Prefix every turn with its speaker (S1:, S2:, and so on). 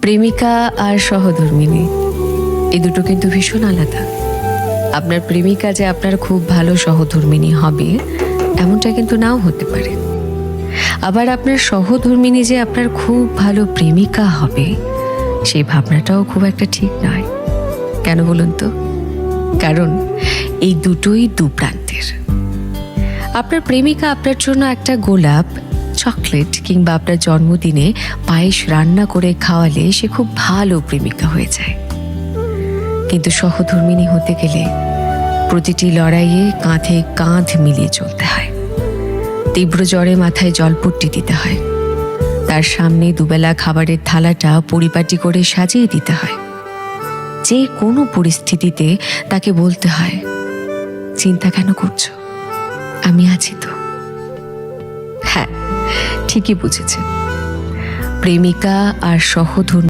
S1: প্রেমিকা আর সহধর্মিণী এই দুটো কিন্তু ভীষণ আলাদা। আপনার প্রেমিকা যে আপনার খুব ভালো সহধর্মিণী হবে এমনটা কিন্তু নাও হতে পারে। আবার আপনার সহধর্মিণী যে আপনার খুব ভালো প্রেমিকা হবে সেই ভাবনাটাও খুব একটা ঠিক নয়। কেন বলুন তো? কারণ এই দুটোই দু প্রান্তের। আপনার প্রেমিকা আপনার জন্য একটা গোলাপ, চকলেট কিংবা আপনার জন্মদিনে পায়েস রান্না করে খাওয়ালে সে খুব ভালো প্রেমিকা হয়ে যায়। কিন্তু সহধর্মিণী হতে গেলে প্রতিটি লড়াইয়ে কাঁধে কাঁধ মিলিয়ে চলতে হয়। তীব্র জ্বরে মাথায় জলপট্টি দিতে হয়। তার সামনে দুবেলা খাবারের থালাটা পরিপাটি করে সাজিয়ে দিতে হয়। যে কোনো পরিস্থিতিতে তাকে বলতে হয়, চিন্তা কেন করছো, আমি আছি তো। হ্যাঁ, ঠিকই বুঝেছেন। প্রেমিকা আর সহধর্মিণী